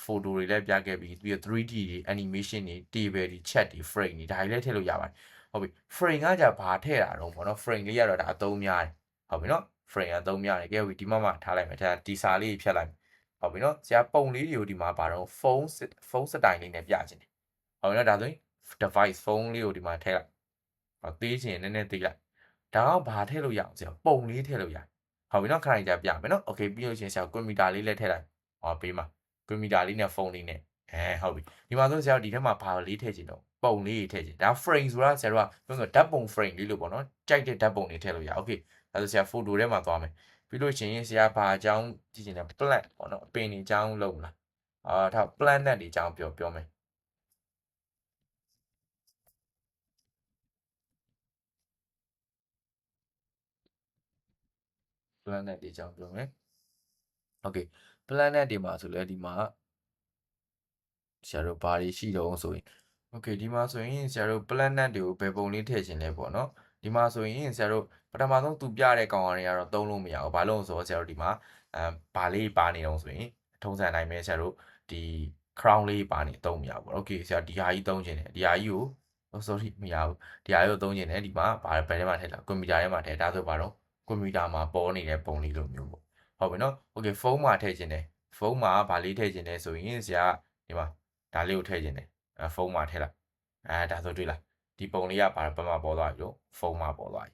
photo တွေလည်းပြခဲ့ပြီးပြီးတော့ 3D တွေ animation တွေ table တွေ chat တွေ frame တွေဒါတွေလည်းထည့်လို့ရပါတယ်ဟုတ်ပြီ frame ကじゃဘာထည့်တာတော့ပေါ့နော် frame လေးရတော့ဒါအသုံးများတယ်ဟုတ်ပြီနော် frame အသုံးများတယ်ကဲဟုတ်ပြီဒီမှာထားလိုက်မယ်ဒါဒီစာလေးဖြတ်လိုက်ဟုတ်ပြီနော်ဆရာပုံလေးတွေကိုဒီမှာပါတော့ဖုန်းစတိုင်လေးနဲ့ပြချင်တယ်ဟုတ်ပြီနော်ဒါဆိုရင် device ဖုန်းလေးကိုဒီမှာထည့်လိုက်ဟောသေးချင်နည်းနည်းသေးလိုက်ဒါကဘာထည့်လို့ရအောင်ဆရာပုံလေးထည့်လို့ရဟုတ်ပြီနော်ခဏကြာပြမယ်နော်โอเคပြီးလို့ရှင်ဆရာကွန်ပျူတာလေးလည်းထည့်လိုက်ဟောပေးမှာကွန်ပျူတာလေးနဲ့ဖုန်းလေးနဲ့ဟုတ်ပြီဒီမှာဆိုဆရာဒီထဲမှာဘာလေးထည့်ချင်တော့ပုံလေးထည့်ချင်ဒါ frame ဆိုတာဆရာတို့ကပြောဆိုဓာတ်ပုံ frame လေးလို့ပေါ့နော်ကြိုက်တဲ့ဓာတ်ပုံလေးထည့်လို့ရโอเคဒါဆိုဆရာ photo ထဲမှာသွားမယ်ပြီးလို့ရှိရင်ဆရာဘာအကြောင်းကြည့်ချင်တယ် plant ပေါ့နော်အပင်တွေအကြောင်းလုံးမလားထား planet တွေအကြောင်းပြောမယ်planet တွေအကြောင်းပြောမယ်โอเค planet တွေမှာဆိုလဲဒီမှာဆရာတို့ဘာတွေရှိတော့ဆိုရင်โอเคဒီမှာဆိုရင်ဆရာတို့ planet တွေကိုဘယ်ပုံလေးထည့်ခြင်းလဲပေါ့နော်ဒီမှာဆိုရင်ဆရာတို့ပထမဆုံးသူပြတဲ့ကောင်တွေကတော့သုံးလို့မရဘူးဘာလို့လဲဆိုတော့ဆရာတို့ဒီမှာဘာလေးပါနေတော့ဆိုရင်ထုံးစံတိုင်းပဲဆရာတို့ဒီ crown လေးပါနေသုံးမရဘူးပေါ့โอเคဆရာဒီဟာကြီးသုံးခြင်းတယ်ဒီဟာကြီးကိုsorry မရဘူးဒီဟာကြီးကိုသုံးခြင်းတယ်ဒီမှာဘာဘယ်ထဲမှာထည့်လားကွန်ပျူတာထဲမှာထည့်ဒါဆိုဘာတော့ကွန်ပျူတာမှာပေါ်နေတဲ့ပုံလေးလိုမျိုးပေါ့ဟုတ်ပြီနော်โอเคဖုန်းမှာထည့်ခြင်းတယ်ဖုန်းမှာဘာလေးထည့်ခြင်းလဲဆိုရင်ဆရာဒီမှာဒါလေးကိုထည့်ခြင်းတယ်ဖုန်းမှာထည့်လိုက်ဒါဆိုတွေ့လားဒီပုံလေးကဘာမှာပေါ်သွားပြီလို့ဖုန်းမှာပေါ်သွားပြီ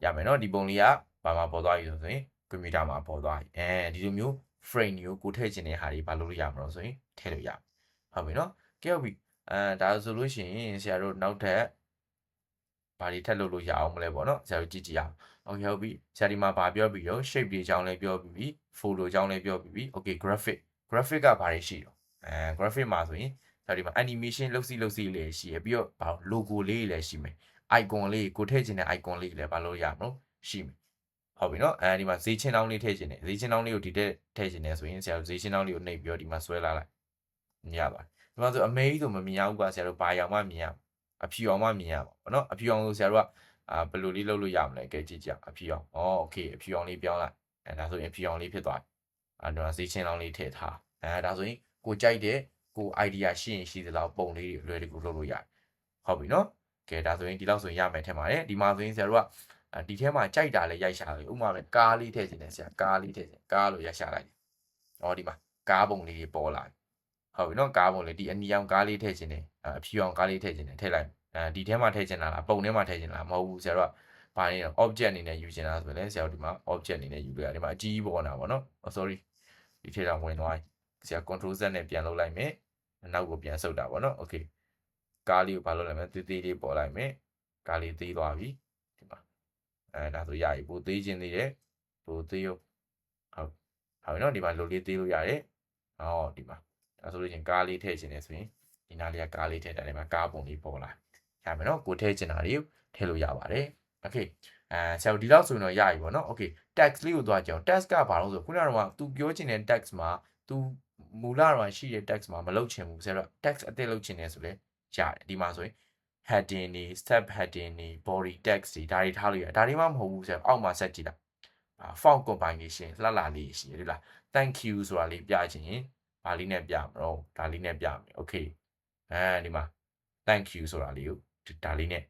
ရမယ်နော်ဒီပုံလေးကဘာမှာပေါ်သွားပြီဆိုရင်ကွန်ပျူတာမှာပေါ်သွားပြီဒီလိုမျိုး frame ကိုထည့်ခြင်းတဲ့ဟာတွေဘာလို့ရမလို့ဆိုရင်ထည့်လို့ရဟုတ်ပြီနော်ကဲဟုတ်ပြီဒါဆိုလို့ရှိရင်ဆရာတို့နောက်ထပ်ဘာတွေထပ်လုပ်လို့ရအောင်မလဲပေါ့နော်ဆရာတို့ကြည့်ကြည့်အောင်โอเคဟုတ်ပြီဆရာဒီမှာဗာပြောပြီးတော့ shape တွေအကြောင်းလည်းပြောပြီးပြီ photo အကြောင်းလည်းပြောပြီးပြီ okay graphic ကဘာတွေရှိတော့graphic မှာဆိုရင်ဆရာဒီမှာ animation လုပ်စီလေးရှိရပြီးတော့ဘာ logo လေးလည်းရှိမယ် icon လေးကိုထည့်ခြင်းတဲ့ icon လေးလည်းဘာလို့ရမလို့ရှိမယ်ဟုတ်ပြီနော်ဒီမှာဈေးချင်းတောင်းလေးထည့်ခြင်းတယ်ဈေးချင်းတောင်းလေးကိုဒီတက်ထည့်ခြင်းတယ်ဆိုရင်ဆရာတို့ဈေးချင်းတောင်းလေးကိုနှိပ်ပြီးတော့ဒီမှာဆွဲလာလိုက်မြင်ရပါတယ်ဒီမှာဆိုအမေကြီးဆိုမမြင်ရဘူးကွာဆရာတို့ဘာရောင်မှမြင်ရအဖြူအောင်မှမြင်ရပါဘောနော်အဖြူအောင်ဆိုဆရာတို့ကဘယ်လိုလေးလုပ်လို့ရမလဲကဲကြည့်ကြအဖြူအောင်โอเคအဖြူအောင်လေးပြောင်းလိုက်ဒါဆိုရင်အဖြူအောင်လေးဖြစ်သွားပြီဒါဈေးချင်းတောင်းလေးထည့်ထားဒါဆိုရင်ကိုကြိုက်တဲ့ကို idea ရှိရင်ရှိသလောက်ပုံလေးတွေလွယ်တကူလုပ်လို့ရတယ်ဟုတ်ပြီနော်ကဲဒါဆိုရင်ဒီလောက်ဆိုရင်ရမယ်ထင်ပါတယ်ဒီမှာဆိုရင်ဆရာတို့ကဒီထဲမှာကြိုက်တာလည်းရိုက်ရှာတယ်ဥပမာပဲကားလေးထည့်ခြင်းနဲ့ဆရာကားလေးထည့်ခြင်းကားလို့ရိုက်ရှာလိုက်ဒီမှာကားပုံလေးတွေပေါ်လာဟုတ်ပြီနော်ကားပုံလေးဒီအနီအောင်ကားလေးထည့်ခြင်းနဲ့အဖြူအောင်ကားလေးထည့်ခြင်းနဲ့ထည့်လိုက်ဒီထဲမှာထည့်ခြင်းလားပုံထဲမှာထည့်ခြင်းလားမဟုတ်ဘူးဆရာတို့ကဘာနေလဲ object အနေနဲ့ယူခြင်းလားဆိုရင်လည်းဆရာတို့ဒီမှာ object အနေနဲ့ယူလို့ရတယ်ဒီမှာအကြီးကြီးပေါ်နေတာပေါ့နော် sorry ဒီထဲတော့ဝင်သွားပြီဆရာ control z နဲ့ပြန်လုပ်လိုက်မယ်နောက်ကိုပြန်ဆုပ်တာပေါ့နော် okay ကားလေးကိုဘာလုပ်လိုက်မလဲသေးသေးလေးပေါ်လိုက်မယ်ကားလေးသေးသွားပြီဒီမှာဒါဆိုရပြီပိုသေးခြင်းသေးတယ်ပိုသေးရောဟုတ်နော်ဒီမှာလိုလေးသေးလို့ရတယ်ဒီမှာဒါဆိုလို့ချင်းကားလေးထည့်ခြင်းနေဆိုရင်ဒီနားလေးကကားလေးထည့်တယ်ဒီမှာကားပုံလေးပေါ်လာရမယ်နော်ကိုထည့်ခြင်းတာတွေထည့်လို့ရပါတယ်โอเคဆရာတို့ဒီလောက်ဆိုရင်တော့ရပြီပေါ့နော်โอเค text လေးကိုသွားကြအောင် text ကဘာလို့ဆိုခုနကတော့သူပြောချင်တဲ့ text မှာသူမူလတော့ရှိတဲ့ text မှာမလုပ်ချင်ဘူးဆရာတို့ text အသစ်လုပ်ချင်တယ်ဆိုလဲရတယ်ဒီမှာဆိုရင် heading တွေ sub heading တွေ body text တွေဒါတွေထားလို့ရတယ်ဒါတွေမှမဟုတ်ဘူးဆရာအောက်မှာဆက်ကြည့်တာfont combination လှလှလေးရှိတယ်ဒီလား thank you ဆိုတာလေးပြချင်ရင်ဘာလေးနဲ့ပြမလို့ဒါလေးနဲ့ပြမယ် okay ဒီမှာ thank you ဆိုတာလေးကိုဒါလေးနဲ့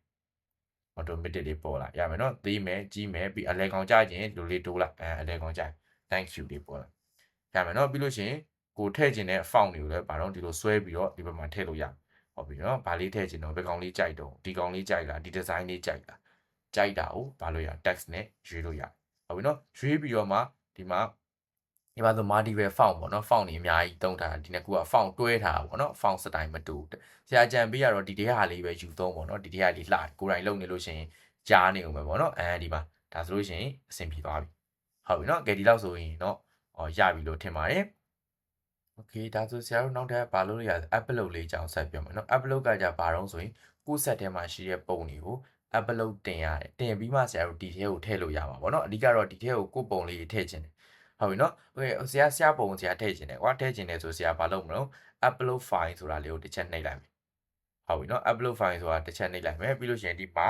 automatic လေးပေါ်လာရမယ်နော်သေးမယ်ကြီးမယ်ပြီးအလဲကောင်ကြခြင်းလူလေးတိုးလိုက်အလဲကောင်ကြ thank you လေးပေါ်လာရမယ်နော်ပြီးလို့ရှိရင်ကိုထည့်ခြင်းတဲ့ font တွေကိုလည်းဘာတော့ဒီလိုဆွဲပြီးတော့ဒီဘက်မှာထည့်လို့ရဟုတ်ပြီနော်ဘာလေးထည့်ခြင်းတော့ဘယ်ကောင်လေးကြိုက်တော့ဒီကောင်လေးကြိုက်လားဒီ design လေးကြိုက်လားကြိုက်တာကိုဘာလို့ရ text နဲ့ရွေးလို့ရဟုတ်ပြီနော်ရွေးပြီးတော့မှဒီမှာဆို multiple font ပေါ့နော် font တွေအများကြီးသုံးထားတာဒီနှစ်ခုက font တွဲထားတာပေါ့နော် font စတိုင်မတူဆရာကြံပေးရတော့ဒီထဲဟာလေးပဲယူသုံးပေါ့နော်ဒီထဲဟာလေးလှကိုယ်တိုင်လုပ်နေလို့ရှိရင်ကြားနေဦးမယ်ပေါ့နော်ဒီမှာဒါဆိုလို့ရှိရင်အဆင်ပြေသွားပြီဟုတ်ပြီနော်ကဲဒီလောက်ဆိုရင်တော့ရပြီလို့ထင်ပါတယ်โอเคဒါဆိုဆရာတို့နောက်ထပ်ဘာလို့ရ upload လေးအကြောင်းဆက်ပြောမယ်နော် upload ကကြဘာတော့ဆိုရင်ကိုယ့် set ထဲမှာရှိတဲ့ပုံတွေကို upload တင်ရတယ်တင်ပြီးမှဆရာတို့ဒီထဲကိုထည့်လို့ရမှာပေါ့နော်အဓိကတော့ဒီထဲကိုကိုယ့်ပုံလေးထည့်ခြင်းတယ် ဟုတ်ပြီနော်โอเคဆရာပုံဆရာထည့်ခြင်းတယ်ကွာထည့်ခြင်းတယ်ဆိုဆရာဘာလုပ်မလို့ upload file ဆိုတာလေးကိုတစ်ချက်နှိပ်လိုက်မယ်ဟုတ်ပြီနော် upload file ဆိုတာတစ်ချက်နှိပ်လိုက်မယ်ပြီးလို့ရှိရင်ဒီမှာ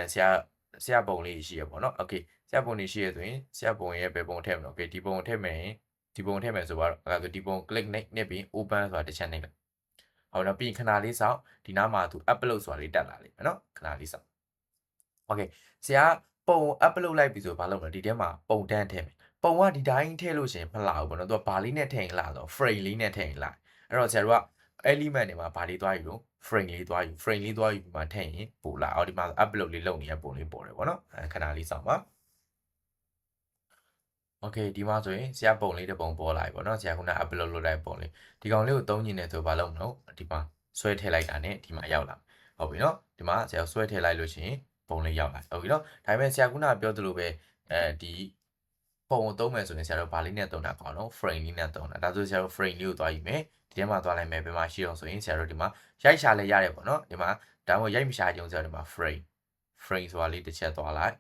ဆရာပုံလေးရှိရပေါ့နော်โอเคဆရာပုံလေးရှိရဆိုရင်ဆရာပုံရဲ့ဘယ်ပုံထည့်မလို့โอเคဒီပုံထည့်မယ်ဒီပုံထည့်မယ်ဆိုတော့အဲ့ဒါဆိုဒီပုံ click နှိပ်ပြီး open ဆိုတာတစ်ချက်နှိပ်လိုက်ဟုတ်နော်ပြီးရင်ခဏလေးစောင့်ဒီနားမှာသူ upload ဆိုတာလေးတက်လာလိမ့်မယ်နော်ခဏလေးစောင့်โอเคဆရာပုံ upload လိုက်ပြီဆိုဘာလုပ်မလဲဒီထဲမှာပုံတန်းထည့်မယ်ပုံကဒီတိုင်းထည့်လို့ရှိရင်မလှဘူးပေါ့နော်သူကဘာလေးနဲ့ထည့်ရင်လှဆို frame လေးနဲ့ထည့်ရင်လှအဲ့တော့ဆရာတို့က element တွေမှာဘာလေးသွားယူလို့ frame လေးသွားယူ frame လေးသွားယူပြီးမှထည့်ရင်ပို့လာအော်ဒီမှာ upload လေးလုပ်နေတဲ့ပုံလေးပေါ်တယ်ပေါ့နော်ခဏလေးစောင့်ပါโอเคဒီမှာဆိုရင်ဆရာပုံလေးတစ်ပုံပေါ်လာပြီပေါ့နော်ဆရာခုန upload လုပ်လိုက်ပုံလေးဒီကောင်လေးကိုသုံးကျင်နေဆိုဘာလုပ်မလို့ဒီမှာဆွဲထည့်လိုက်တာနဲ့ဒီမှာရောက်လာဟုတ်ပြီနော်ဒီမှာဆရာဆွဲထည့်လိုက်လို့ရှိရင်ပုံလေးရောက်လာဟုတ်ပြီနော်ဒါပေမဲ့ဆရာခုနပြောသလိုပဲဒီပုံကိုသုံးမယ်ဆိုရင်ဆရာတို့ဘာလေးနဲ့သုံးတာကောင်းတော့ frame လေးနဲ့သုံးတာဒါဆိုဆရာတို့ frame လေးကိုသွားယူမယ်ဒီထဲမှာသွားလိုက်မယ်ဘယ်မှာရှိအောင်ဆိုရင်ဆရာတို့ဒီမှာရိုက်ရှာလဲရတယ်ပေါ့နော်ဒီမှာဒါမှမဟုတ်ရိုက်မရှာကြုံဆရာတို့ဒီမှာ frame ဆိုတာလေးတစ်ချက်သွားလိုက်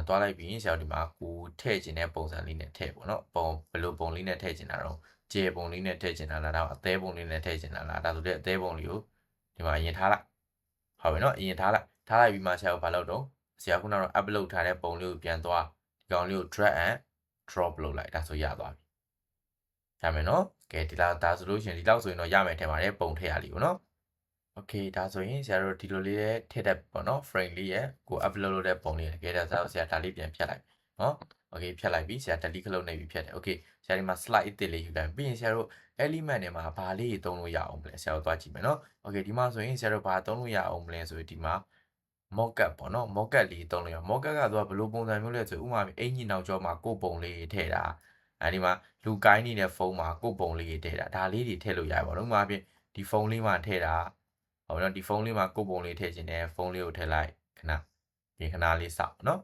သွားလိုက်ပြီးဆရာတို့ဒီမှာကိုထည့်ခြင်းတဲ့ပုံစံလေးနဲ့ထည့်ပေါ့နော်ပုံဘယ်လိုပုံလေးနဲ့ထည့်ခြင်းတာတော့ကျေပုံလေးနဲ့ထည့်ခြင်းတာလားဒါအသေးပုံလေးနဲ့ထည့်ခြင်းတာလားဒါဆိုတဲ့အသေးပုံလေးကိုဒီမှာအရင်ထားလိုက်ဟုတ်ပြီနော်အရင်ထားလိုက်ပြီးမှဆရာတို့ဘာလုပ်တော့ဆရာခုနကတော့ upload ထားတဲ့ပုံလေးကိုပြန်သွားဒီကောင်လေးကို drag and drop လုပ်လိုက်ဒါဆိုရသွားပြီရမယ်နော်ကဲဒီလောက်ဒါဆိုလို့ရှိရင်ဒီလောက်ဆိုရင်တော့ရမယ်ထင်ပါတယ်ပုံထည့်ရလိမ့်ပေါ့နော်โอเคဒါဆိုရင်ဆရာတို့ဒီလိုလေးနဲ့ထည့်တဲ့ပေါ့နော် frame လေးရဲ့ကို upload လုပ်တဲ့ပုံလေးတကယ်တော့ဆရာဒါလေးပြန်ဖြတ်လိုက်နော်โอเคဖြတ်လိုက်ပြီဆရာ delete ခလုတ်နေပြီဖြတ်တယ်โอเคဆရာဒီမှာ slide အသစ်လေးယူလိုက်ပြီးရင်ဆရာတို့ element တွေမှာဘာလေးသုံးလို့ရအောင်မလဲဆရာတို့သွားကြည့်မယ်နော်โอเคဒီမှာဆိုရင်ဆရာတို့ဘာသုံးလို့ရအောင်မလဲဆိုရင်ဒီမှာ mockup ပေါ့နော် mockup လေးသုံးလို့ရ mockup ကသူကဘယ်လိုပုံစံမျိုးလဲဆိုဥမာအင်ကြီးနောက်ကျောမှာကိုပုံလေးထည့်တာအဲဒီမှာလူကိုင်းနေတဲ့ဖုန်းမှာကိုပုံလေးထည့်တာဒါလေးတွေထည့်လို့ရပါတော့ဥမာပြင်ဒီဖုန်းလေးမှာထည့်တာဟုတ်နော်ဒီဖုန်းလေးမှာကိုပုံလေးထည့်ခြင်းနဲ့ဖုန်းလေးကိုထည့်လိုက်ခဏခဏလေးစောင့်နော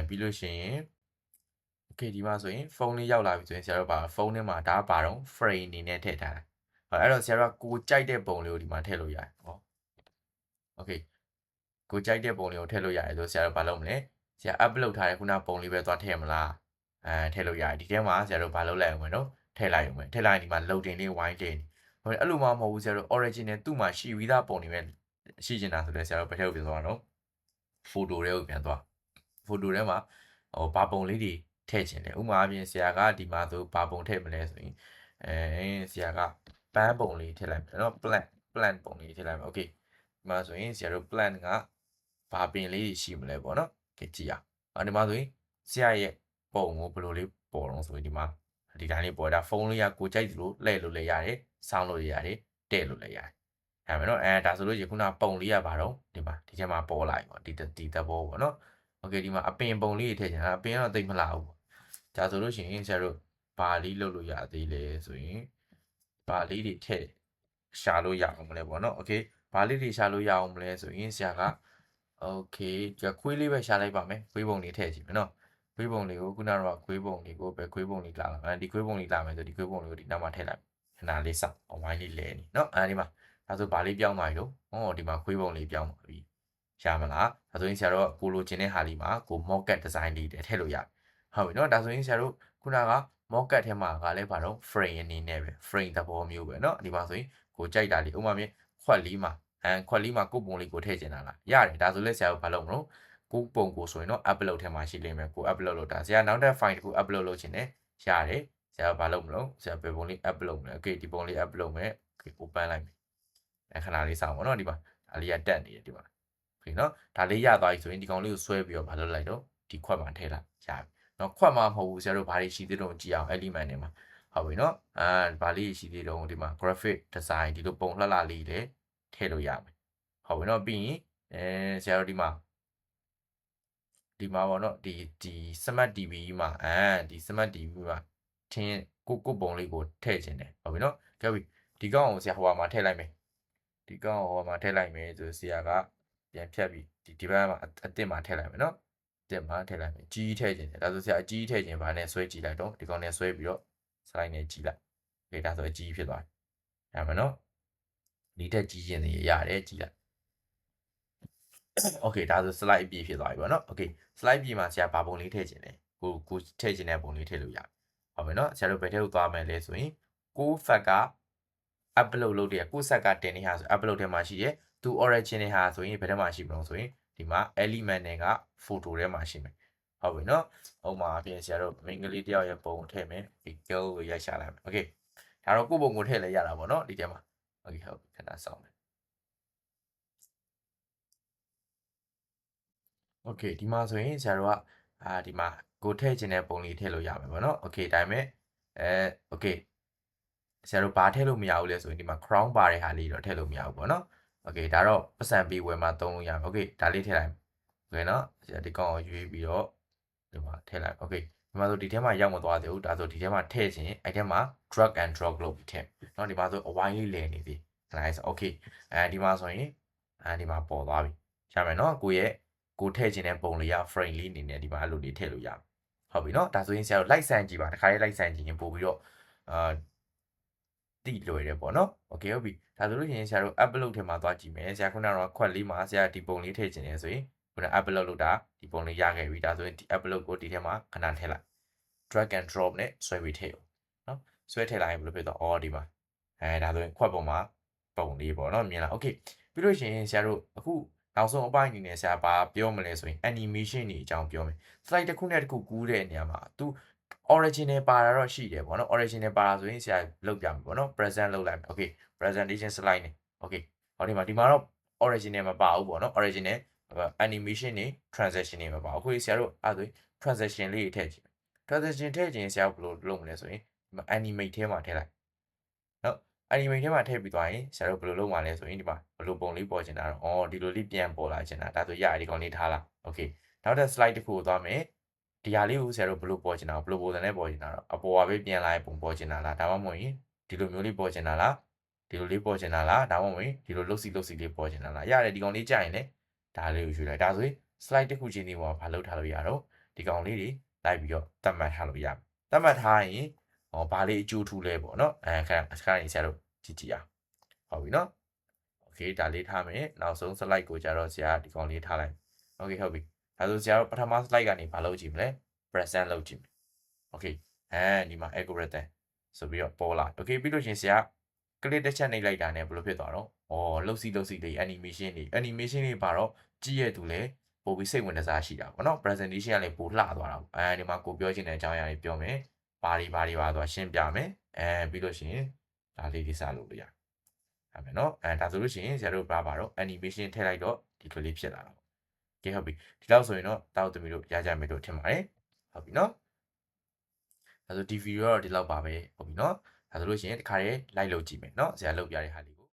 ်ပြီးလို့ရှိရင်โอเคဒီမှာဆိုရင်ဖုန်းလေးရောက်လာပြီဆိုရင်ဆရာတို့ပါဖုန်းထဲမှာဒါပါတော့ frame အနေနဲ့ထည့်ထားတာအဲ့တော့ဆရာတို့ကကိုကြိုက်တဲ့ပုံလေးကိုဒီမှာထည့်လို့ရတယ်ဟောโอเคကိုကြိုက်တဲ့ပုံလေးကိုထည့်လို့ရတယ်ဆိုဆရာတို့ဘာလုပ်မလဲဆရာ upload ထားတဲ့ခုနပုံလေးပဲသွားထည့်မလားထည့်လို့ရတယ်ဒီထဲမှာဆရာတို့ဘာလုပ်လိုက်အောင်မလို့ထည့်လိုက်အောင်မယ်ထည့်လိုက်ဒီမှာ loading လေး wine တင်အဲ့လိုမှမဟုတ်ဘူးဆရာတို့ original သူ့မှာရှိပြီးသားပုံတွေပဲရှိနေတာဆိုလဲဆရာတို့ဘယ်ထဲကိုပြန်သွားတော့ photo တွေကိုပြန်သွား photo ထဲမှာဘာပုံလေးတွေထည့်ခြင်းလဲဥပမာအပြင်ဆရာကဒီမှာဆိုဘာပုံထည့်မလဲဆိုရင်ဆရာကပန်းပုံလေးထည့်လိုက်မယ်နော် plant ပုံလေးထည့်လိုက်မယ် okay ဒီမှာဆိုရင်ဆရာတို့ plant ကဘာပင်လေးရှိမလဲပေါ့နော်ကြည့်ရအောင်ဒီမှာဆိုရင်ဆရာရဲ့ပုံကိုဘယ်လိုလေးပေါ်တော့ဆိုရင်ဒီမှာဒီတိုင်းလေးပေါ်တာဖုန်းလေးကကိုကြိုက်သလိုလှည့်လို့လည်းရတယ်စောင်းလို့ရတယ်တဲ့လို့လည်းရတယ်အဲ့မယ်နော်ဒါဆိုလို့ရှိရင်ခုနပုံလေးကဘာတော့ဒီမှာဒီထဲမှာပေါ်လာပြီပေါ့ဒီသဘောပေါ့နော်โอเคဒီမှာအပင်ပုံလေးထည့်ချင်တာအပင်ကတော့သိမလာဘူးဒါဆိုလို့ရှိရင်ဆရာတို့ဘာလေးလုပ်လို့ရသေးလဲဆိုရင်ဘာလေးတွေထည့်ရှာလို့ရအောင်မလဲပေါ့နော်โอเคဘာလေးတွေရှာလို့ရအောင်မလဲဆိုရင်ဆရာကโอเคခွေးလေးပဲရှာလိုက်ပါမယ်ခွေးပုံလေးထည့်ကြည့်မယ်နော်ခွေးပုံလေးကိုခုနကတော့ခွေးပုံလေးကိုပဲခွေးပုံလေးလာလာဒီခွေးပုံလေးလာမယ်ဆိုဒီခွေးပုံလေးကိုဒီနောက်မှာထည့်လိုက်ခဏလေးစောင့်အဝိုင်းလေးလဲနေနော်ဒီမှာဒါဆိုဘာလေးပြောင်းသွားပြီလို့ဒီမှာခွေးပုံလေးပြောင်းသွားပြီရမလားဒါဆိုရင်ဆရာတို့ကိုလိုချင်တဲ့ဟာလေးမှာကို mock-up design လေးထည့်လို့ရတယ်ဟုတ်ပြီနော်ဒါဆိုရင်ဆရာတို့ခုနက mock-up ထဲမှာကလည်းဘာတော့ frame အနေနဲ့ပဲ frame သဘောမျိုးပဲနော်ဒီမှာဆိုရင်ကိုကြိုက်တာလေးဥပမာမြင်ခွက်လေးမှာခွက်လေးမှာကိုပုံလေးကိုထည့်ချင်တာလားရတယ်ဒါဆိုလဲဆရာတို့ဘာလုပ်မလို့ကိုပုံကိုဆိုရင်တော့ upload ထဲမှာရှိလိမ့်မယ်ကို upload လုပ်တာဆရာနောက်ထပ် file တစ်ခု upload လုပ်ချင်တယ်ရတယ်ဆရာဘာလုပ်မလို့ဆရာဘယ်ပုံလေး upload မလဲ okay ဒီပုံလေး upload မယ် okay open လိုက်မယ်ခဏလေးစောင့်ပါနော်ဒီမှာဒါလေးကတက်နေတယ်ဒီမှာokayနော်ဒါလေးရသွားပြီဆိုရင်ဒီကောင်လေးကိုဆွဲပြီးတော့ဘာလုပ်လိုက်တော့ဒီခွက်မှာထည့်လိုက်ရပြီနော်ခွက်မှာမဟုတ်ဘူးဆရာတို့ဘာတွေရှိသေးတော့ကြည့်အောင် element တွေမှာဟုတ်ပြီနော်ဘာလေးရှိသေးတော့ဒီမှာ graphic design ဒီလိုပုံလှလှလေးတွေထည့်လို့ရမယ်ဟုတ်ပြီနော်ပြီးရင်ဆရာတို့ဒီမှာပေါ့နော်ဒီ smart TV မှာဒီ smart TV မှာထင်းကိုပုံလေးကိုထည့်ခြင်းတယ်ဟုတ်ပြီနော်ကြပြီဒီကောင်ကိုဆရာဟိုမှာထည့်လိုက်မယ်ဒီကောင်ဟိုမှာထည့်လိုက်မယ်ဆိုဆရာကပြန်ဖြတ်ပြီးဒီဘက်မှာအစ်စ်မှာထည့်လိုက်မယ်နော်တင်မှာထည့်လိုက်မယ်ကြီးထည့်ခြင်းတယ်ဒါဆိုဆရာအကြီးထည့်ခြင်းဘာနဲ့ဆွဲကြည့်လိုက်တော့ဒီကောင်နဲ့ဆွဲပြီးတော့ slide နဲ့ကြည့်လိုက်โอเคဒါဆိုအကြီးဖြစ်သွားပြီရမယ်နော်ဒီထက်ကြီးခြင်းတွေရတယ်ကြည့်လိုက်โอเคဒါဆို slide အပြည့်ဖြစ်သွားပြီပေါ့နော်โอเค slide ပြည့်မှာဆရာဘာပုံလေးထည့်ခြင်းလဲ ကိုထည့်ခြင်းတဲ့ပုံလေးထည့်လို့ရတယ်ဟုတ်ပြီနော်ဆရာတို့ဘယ်ထည့်ကိုသွားမယ်လဲဆိုရင်ကိုဖက်က upload လုပ်တဲ့ကိုဆက်ကတင်နေဟာဆို upload ထဲမှာရှိတယ်သူ origin တွေဟာဆိုရင်ဘယ်ထဲမှာရှိမလို့ဆိုရင်ဒီမှာ element တွေက photo ထဲမှာရှိမယ်ဟုတ်ပြီနော်ဥပမာအပြင်ဆရာတို့မိန်းကလေးတယောက်ရဲ့ပုံထည့်မယ်ဒီ girl ကိုရိုက်ရှာလိုက်မယ် okay ဒါတော့ကိုပုံကိုထည့်လဲရတာပေါ့နော်ဒီထဲမှာ okay ဟုတ်ခဏစောင့်မယ် okay ဒီမှာဆိုရင်ဆရာတို့ကဒီမှာကိုထည့်ခြင်းတဲ့ပုံလေးထည့်လို့ရမယ်ပေါ့နော် okay ဒါပေမဲ့okay ဆရာတို့ဘာထည့်လို့မရဘူးလဲဆိုရင်ဒီမှာ crown bar တဲ့ဟာလေးတော့ထည့်လို့မရဘူးပေါ့နော် okay ဒါတော့ပတ်စံပေးဝယ်မှာသုံးလို့ရမယ် okay ဒါလေးထည့်လိုက်မယ် okay နော်ဆရာဒီကောင်ကိုရွေးပြီးတော့ဒီမှာထည့်လိုက် okay ဒီမှာဆိုဒီထဲမှာရောက်မသွားသေးဘူးဒါဆိုဒီထဲမှာထည့်ခြင်းအဲ့ထဲမှာ drag and drop လုပ်ပြီးထည့်เนาะဒီမှာဆိုအဝိုင်းလေးလည်နေပြီ nice okay ဒီမှာဆိုရင်ဒီမှာပေါ်သွားပြီရမယ်เนาะကိုထည့်ခြင်းတဲ့ပုံလေးရ frame လေးအနေနဲ့ဒီမှာအဲ့လိုလေးထည့်လို့ရဟုတ်ပြီเนาะဒါဆိုရင်ဆရာတို့ like ဆန်ကြည့်ပါတခါလေး like ဆန်ကြည့်ရင်ပို့ပြီးတော့တိလွယ်တယ်ပေါ့နော် okay ဟုတ်ပြီဒါဆိုလို့ရှိရင်ဆရာတို့ upload ထဲမှာသွားကြည့်မယ်ဆရာခုနကတော့ခွက်လေးမှာဆရာဒီပုံလေးထည့်ခြင်းနေဆိုရင်ခုန upload လုပ်တာဒီပုံလေးရခဲ့ပြီဒါဆိုရင်ဒီ upload ကိုဒီထဲမှာခဏထည့်လိုက် drag and drop နဲ့ဆွဲပြီးထည့်အောင်နော်ဆွဲထည့်လိုက်ရင်ဘယ်လိုဖြစ်သွားဒီမှာဒါဆိုရင်ခွက်ပုံမှာပုံလေးပေါ့နော်မြင်လား okay ပြီးလို့ရှိရင်ဆရာတို့အခုနောက်ဆုံးအပိုင်းအနေနဲ့ဆရာဘာပြောမလဲဆိုရင် animation တွေအကြောင်းပြောမယ် slide တစ်ခုနဲ့တစ်ခုကူးတဲ့နေရာမှာသူoriginal ပါတာတော့ရှိတယ်ပေါ့နော် original ပါတာဆိုရင်ဆရာလုပ်ပြမယ်ပေါ့နော် present လုပ်လိုက်မယ် okay presentation slide နဲ့ okay ဟောဒီမှာတော့ original မပါဘူးပေါ့နော် original animation တွေ transition တွေမပါဘူးအခုဆရာတို့အဲ့ဒါဆို transition လေးထည့်ကြည့် transition ထည့်ခြင်းဆရာဘယ်လိုလုပ်မလဲဆိုရင်ဒီမှာ animate ထဲမှာထည့်လိုက်နော် animate ထဲမှာထည့်ပြီးသွားရင်ဆရာတို့ဘယ်လိုလုပ်မှာလဲဆိုရင်ဒီမှာဘယ်လိုပုံလေးပေါ်ချင်တာတော့ဒီလိုလေးပြန်ပေါ်လာချင်တာဒါဆိုရတယ်ဒီကောင်လေးထားလိုက် okay နောက်တဲ့ slide တစ်ခုကိုသွားမယ်ဒီဟာလေးကိုဆရာတို့ဘယ်လိုပေါ်ချင်တာဘယ်လိုပုံစံနဲ့ပေါ်ချင်တာတော့အပေါ်ကပဲပြန်လာရင်ပုံပေါ်ချင်တာလားဒါမှမဟုတ်ရင်ဒီလိုမျိုးလေးပေါ်ချင်တာလားဒီလိုလေးပေါ်ချင်တာလားဒါမှမဟုတ်ရင်ဒီလိုလှုပ်စီလေးပေါ်ချင်တာလားရတယ်ဒီကောင်လေးကြာရင်လည်းဒါလေးကိုရွှေ့လိုက်ဒါဆိုရင် slide တစ်ခုချင်းဒီပေါ်မှာဘာလုပ်ထားလို့ရတော့ဒီကောင်လေးတွေလိုက်ပြီးတော့သတ်မှတ်ထားလို့ရသတ်မှတ်ထားရင်ဘာလေးအကျိုးထူးလဲပေါ့နော်ခဏနေဆရာတို့ကြည့်အောင်ဟုတ်ပြီနော် okay ဒါလေးထားမယ်နောက်ဆုံး slide ကိုကြတော့ဆရာဒီကောင်လေးထားလိုက် okay ဟုတ်ပြီဒါဆိုဆရာတို့ပထမ slide ကနေဘာလုပ်ကြည့်မလဲ present လုပ်ကြည့်မယ် okay ဒီမှာ algorithm ဆိုပြီးတော့ပေါ်လာ okay ပြီးလို့ရှင်ဆရာ click တစ်ချက်နှိပ်လိုက်တာနဲ့ဘယ်လိုဖြစ်သွားတော့လှုပ်စီလေး animation တွေပါတော့ကြည့်ရသူလဲပို့ပြီးစိတ်ဝင်စားရှိတာပေါ့နော် presentation ကလည်းပိုလှသွားတာဒီမှာကိုပြောချင်တဲ့အကြောင်းအရာတွေပြောမယ်ဘာတွေပါသွားရှင်းပြမယ်ပြီးလို့ရှင်ဒါလေးဒီစလုပ်လို့ရဟုတ်မယ်နော်ဒါဆိုလို့ရှိရင်ဆရာတို့ဘာပါတော့ animation ထည့်လိုက်တော့ဒီလိုလေးဖြစ်လာတာပေါ့ကဲဟုတ်ပြီဒီလောက်ဆိုရင်တော့တောက်သမီးတို့ရကြမယ်လို့ထင်ပါတယ်ဟုတ်ပြီနော်ဒါဆိုဒီဗီဒီယိုတော့ဒီလောက်ပါပဲဟုတ်ပြီနော်ဒါဆိုလို့ရှိရင်တခါလေး like လုပ်ကြည့်မယ်နော်ဆရာလုပ်ပြတဲ့ဟာလေးကို